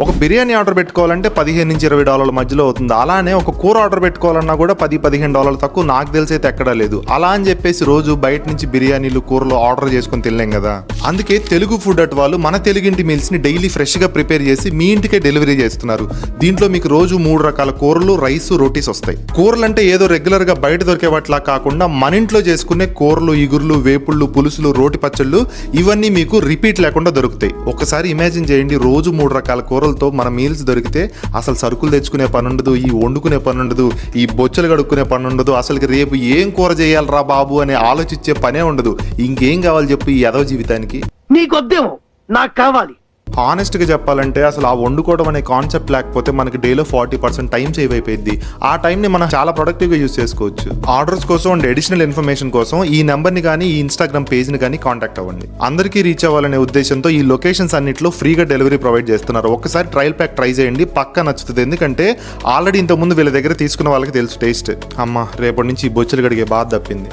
ఒక బిర్యానీ ఆర్డర్ పెట్టుకోవాలంటే $15-20 మధ్యలో అవుతుంది. అలానే ఒక కూర ఆర్డర్ పెట్టుకోవాలన్నా కూడా $10-15 తక్కువ నాకు తెలిసి అయితే ఎక్కడా లేదు. అలా అని చెప్పేసి రోజు బయట నుంచి బిర్యానీలు కూరలు ఆర్డర్ చేసుకుని తినలేం కదా. అందుకే తెలుగు ఫుడ్ అట్ వాళ్ళు మన తెలుగింటి మీల్స్ ని డైలీ ఫ్రెష్ గా ప్రిపేర్ చేసి మీ ఇంటికే డెలివరీ చేస్తున్నారు. దీంట్లో మీకు రోజు 3 రకాల కూరలు, రైస్, రోటీస్ వస్తాయి. కూరలు అంటే ఏదో రెగ్యులర్ గా బయట దొరికే వాటిలా కాకుండా మన ఇంట్లో చేసుకునే కూరలు, ఇగుర్లు, వేపుళ్ళు, పులుసులు, రోటి పచ్చళ్ళు ఇవన్నీ మీకు రిపీట్ లేకుండా దొరుకుతాయి. ఒకసారి ఇమాజిన్ చేయండి, రోజు 3 రకాల కూరలతో మన మీల్స్ దొరికితే అసలు సరుకులు తెచ్చుకునే పని ఉండదు, ఈ వండుకునే పని ఉండదు, ఈ బొచ్చలు కడుక్కునే పని ఉండదు, అసలు రేపు ఏం కూర చేయాలరా బాబు అని ఆలోచించే పనే ఉండదు. ఇంకేం కావాలి చెప్పు ఈ యాదవ జీవితానికి? నీకొద్దేమో, నాకు కావాలి. హానెస్ట్ గా చెప్పాలంటే అసలు ఆ వండుకోవడం అనే కాన్సెప్ట్ లేకపోతే మనకి డేలో 40% టైం సేవ్ అయిపోయింది. ఆ టైంని మనం చాలా ప్రొడక్టివ్ గా యూజ్ చేసుకోవచ్చు. ఆర్డర్స్ కోసం అండ్ అడిషనల్ ఇన్ఫర్మేషన్ కోసం ఈ నెంబర్ని కానీ ఈ ఇన్స్టాగ్రామ్ పేజ్ ని కానీ కాంటాక్ట్ అవ్వండి. అందరికీ రీచ్ అవ్వాలనే ఉద్దేశంతో ఈ లొకేషన్స్ అన్నిట్లో ఫ్రీగా డెలివరీ ప్రొవైడ్ చేస్తున్నారు. ఒకసారి ట్రయల్ ప్యాక్ ట్రై చేయండి, పక్కా నచ్చుతుంది. ఎందుకంటే ఆల్రెడీ ఇంతకుముందు వీళ్ళ దగ్గర తీసుకున్న వాళ్ళకి తెలుసు టేస్ట్. అమ్మ రేపటి నుంచి ఈ బొచ్చులు గడిగే బాధ తప్పింది.